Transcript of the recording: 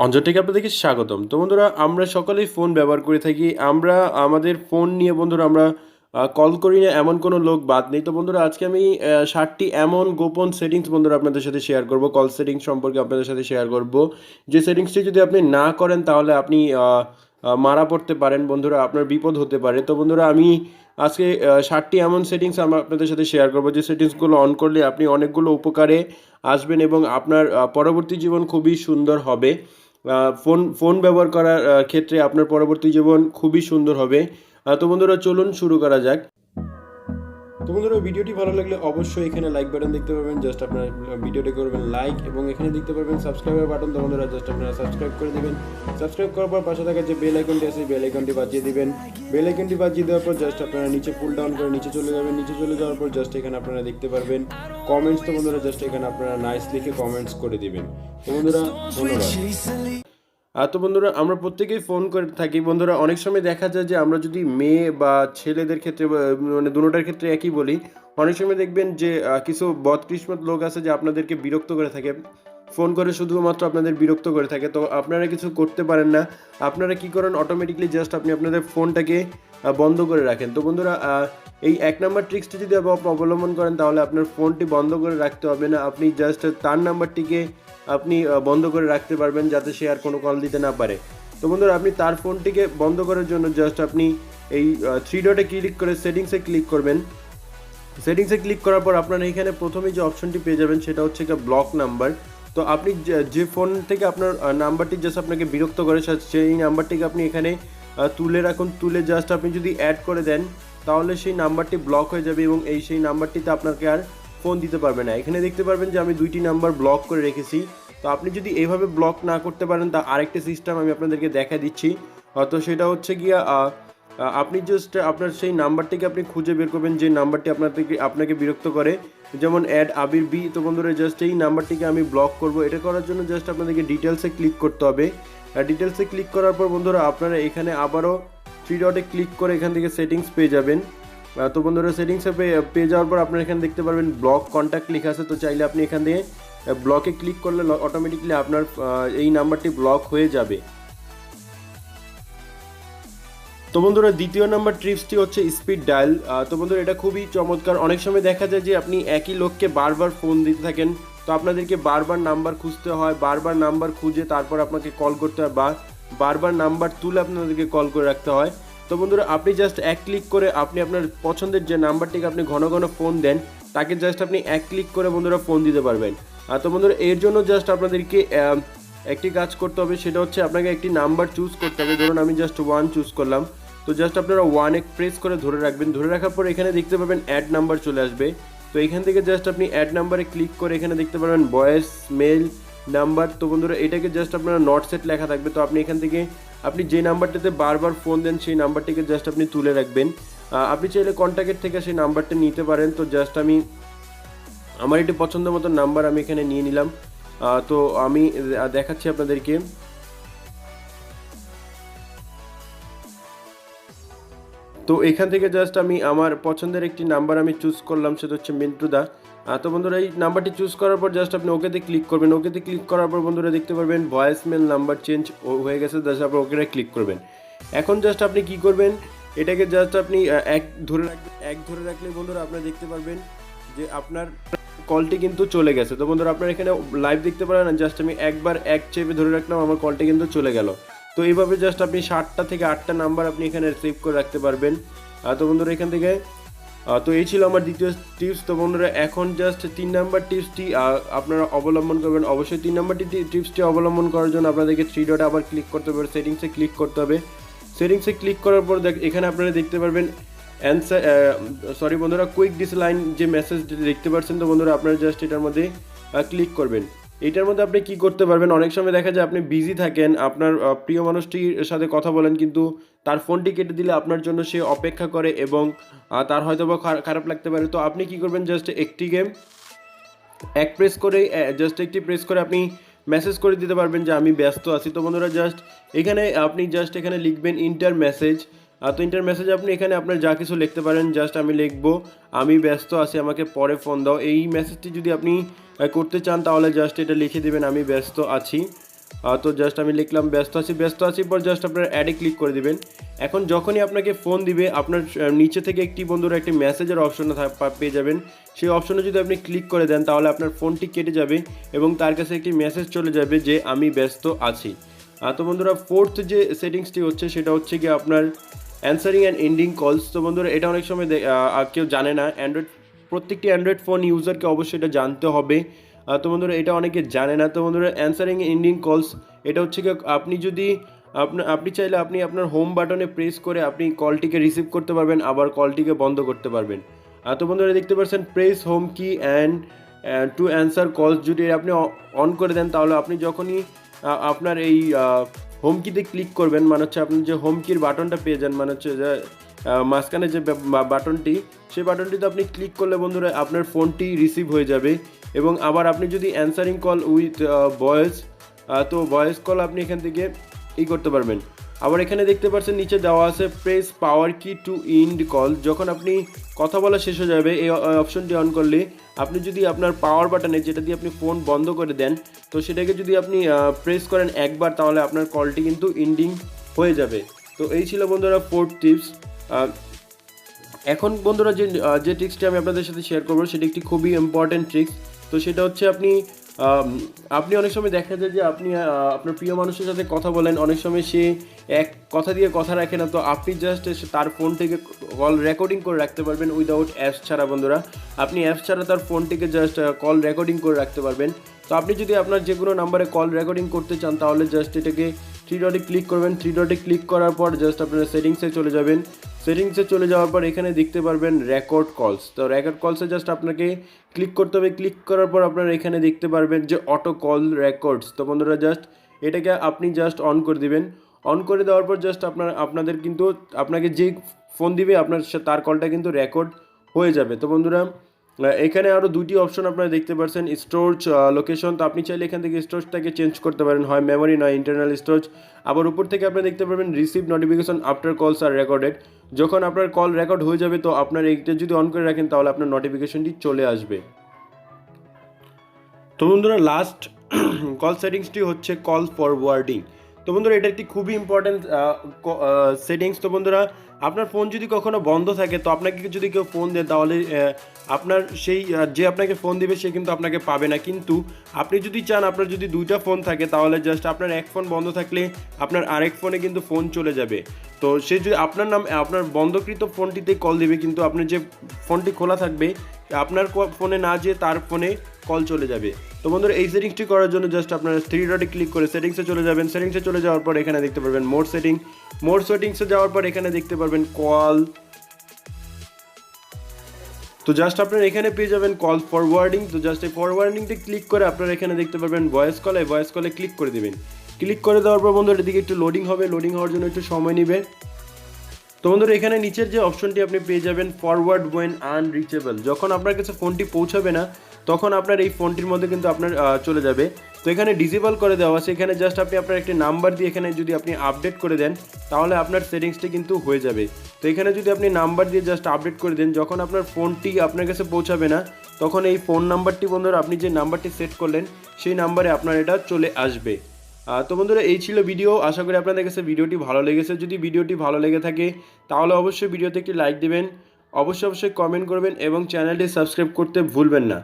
অঞ্জনটেক আপনাদেরকে স্বাগতম। তো বন্ধুরা, আমরা সকলেই ফোন ব্যবহার করে থাকি। আমরা আমাদের ফোন নিয়ে বন্ধুরা আমরা কল করি না এমন কোনো লোক বাদ নেই। তো বন্ধুরা, আজকে আমি ৭টি এমন গোপন সেটিংস বন্ধুরা আপনাদের সাথে শেয়ার করব। কল সেটিংস সম্পর্কে আপনাদের সাথে শেয়ার করব। যে সেটিংসটি যদি আপনি না করেন তাহলে আপনি মারা পড়তে পারেন বন্ধুরা, আপনার বিপদ হতে পারে। তো বন্ধুরা, আমি আজকে ৭টি এমন সেটিংস আমরা আপনাদের সাথে শেয়ার করব, যে সেটিংসগুলো অন করলে আপনি অনেকগুলো উপকারে আসবেন এবং আপনার পরবর্তী জীবন খুবই সুন্দর হবে। ফোন ফোন ব্যবহার করার ক্ষেত্রে আপনার পরবর্তী জীবন খুবই সুন্দর হবে। তো বন্ধুরা, চলুন শুরু করা যাক। তো বন্ধুরা, ভিডিওটি ভালো লাগলে অবশ্যই এখানে লাইক বাটন দেখতে পাবেন, জাস্ট আপনারা ভিডিওটি করবেন লাইক, এবং এখানে দেখতে পারবেন সাবস্ক্রাইবার বাটন। তো বন্ধুরা, জাস্ট আপনারা সাবস্ক্রাইব করে দেবেন। সাবস্ক্রাইব করার পর পাশে থাকা যে বেল আইকনটি আছে, বেল আইকনটি বাজিয়ে দিবেন। বেল আইকনটি বাজিয়ে দেওয়ার পর জাস্ট আপনারা নিচে পুল ডাউন করে নিচে চলে যাবেন। নিচে চলে যাওয়ার পর জাস্ট এখানে আপনারা দেখতে পারবেন কমেন্টস। তো বন্ধুরা, জাস্ট এখানে আপনারা নাইস লিখে কমেন্টস করে দিবেন। তো বন্ধুরা, ধন্যবাদ। তো বন্ধুরা, আমরা প্রত্যেকেই ফোন করে থাকি বন্ধুরা। অনেক সময় দেখা যায় যে আমরা যদি মেয়ে বা ছেলেদের ক্ষেত্রে মানে দুটোটার ক্ষেত্রে একই বলি, অনেক সময় দেখবেন যে কিছু বদকিসমত লোক আছে যে আপনাদেরকে বিরক্ত করে থাকে, ফোন করে শুধুমাত্র আপনাদের বিরক্ত করে থাকে। তো আপনারা কিছু করতে পারেন না। আপনারা কি করেন, অটোমেটিকলি জাস্ট আপনি আপনাদের ফোনটাকে বন্ধ করে রাখেন। তো বন্ধুরা, এই ১ নম্বর ট্রিক্সটি যদি আপনি অবলম্বন করেন তাহলে আপনার ফোনটি বন্ধ করে রাখতে হবে না। আপনি জাস্ট তার নাম্বারটিকে আপনি বন্ধ করে রাখতে পারবেন, যাতে সে আর কোনো কল দিতে না পারে। তো বন্ধুরা, আপনি তার ফোনটিকে বন্ধ করার জন্য জাস্ট আপনি এই 3 ডটে ক্লিক করে সেটিংসে ক্লিক করবেন। সেটিংসে ক্লিক করার পর আপনারা এখানে প্রথমেই যে অপশনটি পেয়ে যাবেন সেটা হচ্ছে কি ব্লক নাম্বার। তো আপনি যে ফোন থেকে আপনার নাম্বারটি জাস্ট আপনাকে বিরক্ত করে, সেই নাম্বারটিকে আপনি এখানে তুলে রাখুন। তুলে জাস্ট আপনি যদি অ্যাড করে দেন তাহলে সেই নাম্বারটি ব্লক হয়ে যাবে এবং সেই নাম্বারটিতে আপনাকে আর ফোন দিতে পারবে না। এখানে দেখতে পারবেন যে আমি 2টি নাম্বার ব্লক করে রেখেছি। তো আপনি যদি এইভাবে ব্লক না করতে পারেন, তা আরেকটা সিস্টেম আমি আপনাদেরকে দেখা দিচ্ছি। তো সেটা হচ্ছে গিয়া আপনি জাস্ট আপনার সেই নাম্বারটিকে আপনি খুঁজে বের করবেন, যে নাম্বারটি আপনাকে বিরক্ত করে, যেমন অ্যাড আবির বি। তো বন্ধুরা, জাস্ট এই নাম্বারটিকে আমি ব্লক করব। এটা করার জন্য জাস্ট আপনাদেরকে ডিটেলসে ক্লিক করতে হবে। ডিটেলসে ক্লিক করার পর বন্ধুরা, আপনারা এখানে আবারও 3 ডটে ক্লিক করে এখান থেকে সেটিংস পেয়ে যাবেন। তো বন্ধুরা, সেটিংসে পেয়ে যাওয়ার পর আপনারা এখানে দেখতে পারবেন ব্লক কন্ট্যাক্ট লেখা আছে। তো চাইলে আপনি এখান থেকে ব্লকে ক্লিক করলে অটোমেটিকলি আপনার এই নাম্বারটি ব্লক হয়ে যাবে। তো বন্ধুরা, 2য় নাম্বার ট্রিপসটি হচ্ছে স্পিড ডায়াল। তো বন্ধুরা, এটা খুবই চমৎকার। অনেক সময় দেখা যায় যে আপনি একই লোককে বারবার ফোন দিতে থাকেন, তো আপনাদেরকে বারবার নাম্বার খুঁজতে হয়, বারবার নাম্বার খুঁজে তারপর আপনাকে কল করতে হয়, বা বারবার নাম্বার তুলে আপনাদেরকে কল করে রাখতে হয়। তো বন্ধুরা, আপনি জাস্ট এক ক্লিক করে আপনি আপনার পছন্দের যে নাম্বারটিকে আপনি ঘন ঘন ফোন দেন, তাকে জাস্ট আপনি এক ক্লিক করে বন্ধুরা ফোন দিতে পারবেন। তো বন্ধুরা, এর জন্য জাস্ট আপনাদেরকে একটি কাজ করতে হবে, সেটা হচ্ছে আপনাকে একটি নাম্বার চুজ করতে হবে। ধরুন আমি জাস্ট 1 চুজ করলাম। তো জাস্ট আপনারা 1 প্রেস করে ধরে রাখবেন। ধরে রাখার পর এখানে দেখতে পাবেন অ্যাড নাম্বার চলে আসবে। তো এখান থেকে জাস্ট আপনি অ্যাড নাম্বারে ক্লিক করে এখানে দেখতে পাবেন ভয়েস মেল নাম্বার। তো বন্ধুরা, এটাকে জাস্ট আপনারা নট সেট লেখা থাকবে। তো আপনি এখান থেকে আপনি যে নাম্বারটাতে বারবার ফোন দেন সেই নাম্বারটিকে জাস্ট আপনি তুলে রাখবেন। আপনি চাইলে কন্ট্যাক্টের থেকে সেই নাম্বারটা নিতে পারেন। তো জাস্ট আমি আমার একটি পছন্দ মতো নাম্বার আমি এখানে নিয়ে নিলাম। তো আমি দেখাচ্ছি আপনাদেরকে। তো এখান থেকে জাস্ট আমি আমার পছন্দের একটি নাম্বার আমি চুজ করলাম, সেটা হচ্ছে মিন্টুদা। তো বন্ধুরা, এই নাম্বারটি চুজ করার পর জাস্ট আপনি ওকেতে ক্লিক করবেন। ওকেতে ক্লিক করার পর বন্ধুরা দেখতে পারবেন ভয়েস মেল নাম্বার চেঞ্জ হয়ে গেছে। জাস্ট আপনি ওকে ক্লিক করবেন। এখন জাস্ট আপনি কি করবেন, এটাকে জাস্ট আপনি এক ধরে রাখলে বন্ধুরা আপনারা দেখতে পারবেন যে আপনার কলটি কিন্তু চলে গেছে। তো বন্ধুরা, আপনারা এখানে লাইভ দেখতে পারেন না, জাস্ট আমি একবার চেপে ধরে রাখলাম, আমার কলটি কিন্তু চলে গেল। তো এইভাবে জাস্ট আপনি 7টা থেকে 8টা নাম্বার আপনি এখানে সেভ করে রাখতে পারবেন। তো বন্ধুরা, এখান থেকে তো এই ছিল আমার দ্বিতীয় টিপস। তো বন্ধুরা, এখন জাস্ট 3 নাম্বার টিপসটি আপনারা অবলম্বন করবেন। অবশ্যই 3 নাম্বার টিপসটি অবলম্বন করার জন্য আপনাদেরকে 3 ডটে আবার ক্লিক করতে হবে, সেটিংসে ক্লিক করতে হবে। সেটিংসে ক্লিক করার পর এখানে আপনারা দেখতে পারবেন বন্ধুরা, কুইক ডিসলাইন যে মেসেজ দেখতে পাচ্ছেন। তো বন্ধুরা, আপনারা জাস্ট এটার মধ্যে ক্লিক করবেন। এটার মধ্যে আপনি কি করতে পারবেন, অনেক সময় দেখা যায় আপনি বিজি থাকেন, আপনার প্রিয় মানুষটির সাথে কথা বলেন, কিন্তু তার ফোনটি কেটে দিলে আপনার জন্য সে অপেক্ষা করে এবং তার হয়তো বা খারাপ লাগতে পারে। তো আপনি কি করবেন, জাস্ট একটি প্রেস করে আপনি মেসেজ করে দিতে পারবেন যে আমি ব্যস্ত আছি। তো বন্ধুরা, জাস্ট এখানে লিখবেন ইন্টার মেসেজ। তো ইন্টার মেসেজ আপনি এখানে আপনার যা কিছু লিখতে পারেন। জাস্ট আমি লিখবো আমি ব্যস্ত আছি, আমাকে পরে ফোন দাও। এই মেসেজটি যদি আপনি করতে চান তাহলে জাস্ট এটা লিখে দেবেন আমি ব্যস্ত আছি। তো জাস্ট আমি লিখলাম ব্যস্ত আছি পর জাস্ট আপনার অ্যাডে ক্লিক করে দিবেন। এখন যখনই আপনাকে ফোন দিবে আপনার নিচে থেকে একটি বন্ধুরা একটি মেসেজের অপশন পেয়ে যাবেন। সেই অপশনে যদি আপনি ক্লিক করে দেন তাহলে আপনার ফোনটি কেটে যাবে এবং তার কাছে একটি মেসেজ চলে যাবে যে আমি ব্যস্ত আছি। তো বন্ধুরা ফোর্থ যে সেটিংসটি হচ্ছে সেটা হচ্ছে কি আপনার অ্যান্সারিং অ্যান্ড এন্ডিং কলস। তো বন্ধুরা এটা অনেক সময় কেউ জানে না, প্রত্যেকটি অ্যান্ড্রয়েড ফোন ইউজারকে অবশ্যই এটা জানতে হবে। তো বন্ধুরা এটা অনেকে জানে না। তো বন্ধুরা অ্যান্সারিং এন্ডিং কলস এটা হচ্ছে কি আপনি যদি আপনি চাইলে আপনি আপনার হোম বাটনে প্রেস করে আপনি কলটিকে রিসিভ করতে পারবেন, আবার কলটিকে বন্ধ করতে পারবেন। তো বন্ধুরা দেখতে পাচ্ছেন প্রেস হোম কি অ্যান্ড টু অ্যান্সার কলস যদি আপনি অন করে দেন তাহলে আপনি যখনই আপনার এই হোম কিতে ক্লিক করবেন, মানে হচ্ছে আপনি যে হোম কির বাটনটা পেয়ে যান, মানে হচ্ছে যে মাঝখানে যে বাটনটি, সেই বাটনটিতে আপনি ক্লিক করলে বন্ধুরা আপনার ফোনটি রিসিভ হয়ে যাবে। এবং আবার আপনি যদি অ্যান্সারিং কল উইথ ভয়েস, তো ভয়েস কল আপনি এখান থেকে করতে পারবেন। আবার এখানে দেখতে পাচ্ছেন নিচে দেওয়া আছে প্রেস পাওয়ার কি টু ইন্ড কল। যখন আপনি কথা বলা শেষ হয়ে যাবে এই অপশনটি অন করলে আপনি যদি আপনার পাওয়ার বাটনে যেটা দিয়ে আপনি ফোন বন্ধ করে দেন, তো সেটাকে যদি আপনি প্রেস করেন একবার তাহলে আপনার কলটি কিন্তু ইন্ডিং হয়ে যাবে। তো এই ছিল বন্ধুরা 4th টিপস। এখন বন্ধুরা যে ট্রিক্সটি আমি আপনাদের সাথে শেয়ার করবো সেটি একটি খুবই ইম্পর্ট্যান্ট ট্রিক্স। তো সেটা হচ্ছে আপনি অনেক সময় দেখা যায় যে আপনি আপনার প্রিয় মানুষের সাথে কথা বলেন, অনেক সময় সে এক কথা দিয়ে কথা রাখে না, তো আপনি জাস্ট তার ফোন থেকে কল রেকর্ডিং করে রাখতে পারবেন উইদাউট অ্যাপস ছাড়া। বন্ধুরা আপনি অ্যাপস ছাড়া তার ফোনটিকে জাস্ট কল রেকর্ডিং করে রাখতে পারবেন। তো আপনি যদি আপনার যে কোনো নাম্বারে কল রেকর্ডিং করতে চান তাহলে জাস্ট এটাকে 3 ডটে ক্লিক করবেন। 3 ডটে ক্লিক করার পর জাস্ট আপনারা সেটিংসে চলে যাবেন। সেটিংসে চলে যাওয়ার পর এখানে দেখতে পারবেন রেকর্ড কলস। তো রেকর্ড কলসে জাস্ট আপনাকে ক্লিক করতে হবে। ক্লিক করার পর আপনারা এখানে দেখতে পারবেন যে অটো কল রেকর্ডস। তো বন্ধুরা জাস্ট এটাকে আপনি জাস্ট অন করে দিবেন। অন করে দেওয়ার পর জাস্ট আপনাদের কিন্তু আপনাকে যেই ফোন দিবে আপনার তার কলটা কিন্তু রেকর্ড হয়ে যাবে। তো বন্ধুরা এখানে আরও 2টি অপশন আপনারা দেখতে পাচ্ছেন, স্টোরেজ লোকেশন। তো আপনি চাইলে এখান থেকে স্টোরেজটাকে চেঞ্জ করতে পারেন, হয় মেমোরি নয় ইন্টারনাল স্টোরেজ। আবার উপর থেকে আপনি দেখতে পারবেন রিসিভ নোটিফিকেশন আফটার কলস আর রেকর্ডেড। যখন আপনার কল রেকর্ড হয়ে যাবে তো আপনার এইটা যদি অন করে রাখেন তাহলে আপনার নোটিফিকেশনটি চলে আসবে। তো বন্ধুরা লাস্ট কল সেটিংসটি হচ্ছে কল ফরওয়ার্ডিং। তো বন্ধুরা এটা একটি খুবই ইম্পর্ট্যান্ট সেটিংস। তো বন্ধুরা আপনার ফোন যদি কখনো বন্ধ থাকে তো আপনাকে যদি কেউ ফোন দেয় তাহলে আপনার সেই যে আপনাকে ফোন দিবে সে কিন্তু আপনাকে পাবে না। কিন্তু আপনি যদি চান, আপনার যদি 2টা ফোন থাকে তাহলে জাস্ট আপনার এক ফোন বন্ধ থাকলে আপনার আরেক ফোনে কিন্তু ফোন চলে যাবে। তো সে যদি আপনার বন্ধকৃত ফোনটিতে কল দিবে, কিন্তু আপনার যে ফোনটি খোলা থাকবে আপনার ফোনে না যেয়ে তার ফোনে কল চলে যাবে। তো বন্ধুরা এই সেটিংসটি করার জন্য জাস্ট আপনারা 3 ডটে ক্লিক করে সেটিংসে চলে যাবেন। সেটিংসে চলে যাওয়ার পর এখানে দেখতে পারবেন মোর সেটিংসে যাওয়ার পর এখানে দেখতে পারবেন কল। তো জাস্ট আপনারা এখানে পেয়ে যাবেন কল ফরওয়ার্ডিং। তো জাস্ট এই ফরওয়ার্ডিংতে ক্লিক করে আপনারা এখানে দেখতে পারবেন ভয়েস কলে ক্লিক করে দেবেন। ক্লিক করে দেওয়ার পর বন্ধুরা এদিকে একটু লোডিং হবে, লোডিং হওয়ার জন্য একটু সময় নেবে। তো বন্ধুরা এখানে নিচের যে অপশনটি আপনি পেয়ে যাবেন ফরওয়ার্ড ওয়েন আনরিচেবল। যখন আপনার কাছে ফোনটি পৌঁছাবে না তখন আপনার এই ফোনটির মধ্যে কিন্তু আপনার চলে যাবে। তো এখানে ডিসেবল করে দেওয়া আছে। এখানে জাস্ট আপনি আপনার একটি নাম্বার দিয়ে এখানে যদি আপনি আপডেট করে দেন তাহলে আপনার সেটিংসটি কিন্তু হয়ে যাবে। তো এখানে যদি আপনি নাম্বার দিয়ে জাস্ট আপডেট করে দেন, যখন আপনার ফোনটি আপনার কাছে পৌঁছাবে না তখন এই ফোন নাম্বারটি বন্ধুরা আপনি যে নাম্বারটি সেট করলেন সেই নাম্বারে আপনার এটা চলে আসবে। তো বন্ধুরা এই ছিল ভিডিও। আশা করি আপনাদের কাছে ভিডিওটি ভালো লেগেছে। যদি ভিডিওটি ভালো লেগে থাকে তাহলে অবশ্যই ভিডিওতে একটি লাইক দেবেন, অবশ্যই কমেন্ট করবেন এবং চ্যানেলটি সাবস্ক্রাইব করতে ভুলবেন না।